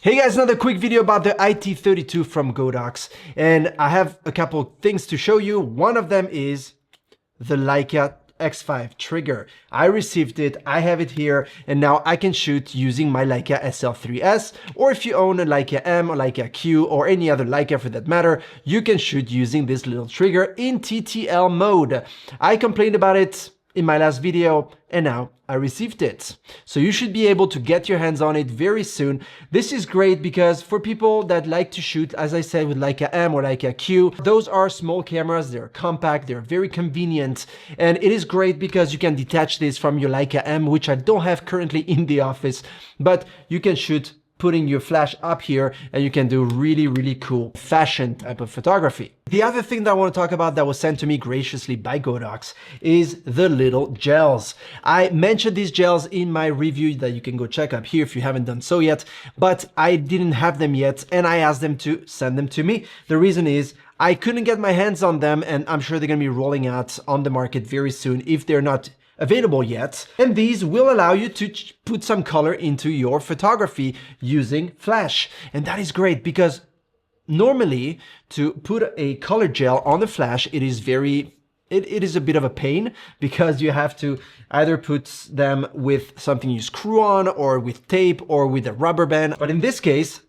Hey guys, another quick video about the iT32 from Godox, and I have a couple things to show you. One of them is the Leica X5 Trigger. I received it, I have it here, and now I can shoot using my Leica SL3S, or if you own a Leica M or Leica Q or any other Leica for that matter, you can shoot using this little trigger in TTL mode. I complained about it in my last video, and now I received it. So you should be able to get your hands on it very soon. This is great because for people that like to shoot, as I said, with Leica M or Leica Q, those are small cameras, they're compact, they're very convenient, and it is great because you can detach this from your Leica M, which I don't have currently in the office, but you can shoot putting your flash up here and you can do really cool fashion type of photography. The other thing that I want to talk about that was sent to me graciously by Godox is the little gels. I mentioned these gels in my review that you can go check up here if you haven't done so yet, but I didn't have them yet and I asked them to send them to me. The reason is I couldn't get my hands on them, and I'm sure they're gonna be rolling out on the market very soon if they're not available yet. And these will allow you to put some color into your photography using flash. And that is great because normally to put a color gel on the flash, it is a bit of a pain because you have to either put them with something you screw on or with tape or with a rubber band. But in this case,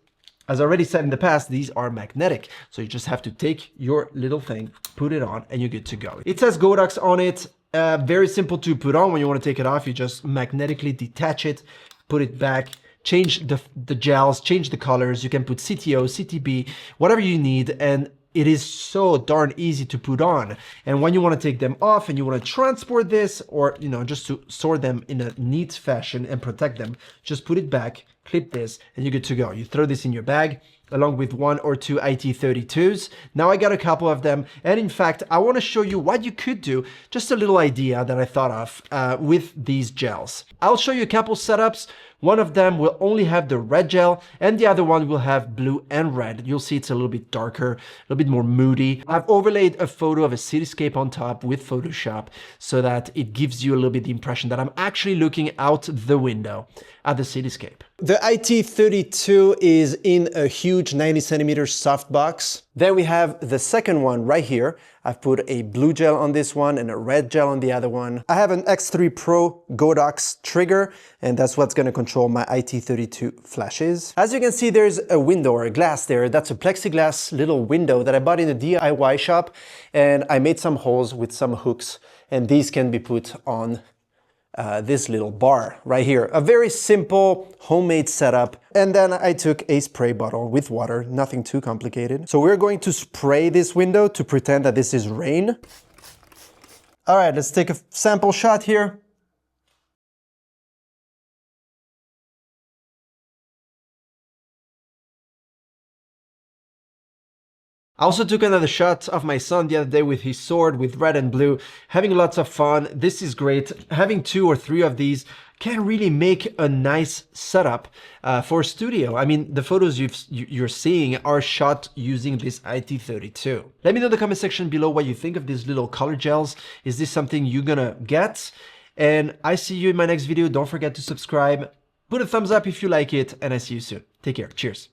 as I already said in the past, these are magnetic. So you just have to take your little thing, put it on, and you're good to go. It says Godox on it. Very simple to put on. When you want to take it off, you just magnetically detach it, put it back, change the gels, change the colors. You can put CTO, CTB, whatever you need, and it is so darn easy to put on. And when you want to take them off and you want to transport this, or just to store them in a neat fashion and protect them, just put it back, clip this, and you're good to go. You throw this in your bag along with 1 or 2 iT32s. Now I got a couple of them, and in fact, I want to show you what you could do, just a little idea that I thought of with these gels. I'll show you a couple setups. One of them will only have the red gel, and the other one will have blue and red. You'll see it's a little bit darker, a little bit more moody. I've overlaid a photo of a cityscape on top with Photoshop so that it gives you a little bit the impression that I'm actually looking out the window at the cityscape. The iT32 is in a huge 90 centimeter softbox. Then we have the second one right here. I've put a blue gel on this one and a red gel on the other one. I have an X3 Pro Godox trigger, and that's what's going to control my iT32 flashes. As you can see, there's a window or a glass there. That's a plexiglass little window that I bought in a DIY shop, and I made some holes with some hooks, and these can be put on this little bar right here. A very simple homemade setup. And then I took a spray bottle with water, nothing too complicated. So we're going to spray this window to pretend that this is rain. All right, let's take a sample shot here. I also took another shot of my son the other day with his sword with red and blue, having lots of fun. This is great. Having 2 or 3 of these can really make a nice setup for a studio. I mean, the photos you're seeing are shot using this iT32. Let me know in the comment section below what you think of these little color gels. Is this something you're gonna get? And I see you in my next video. Don't forget to subscribe. Put a thumbs up if you like it, and I see you soon. Take care. Cheers.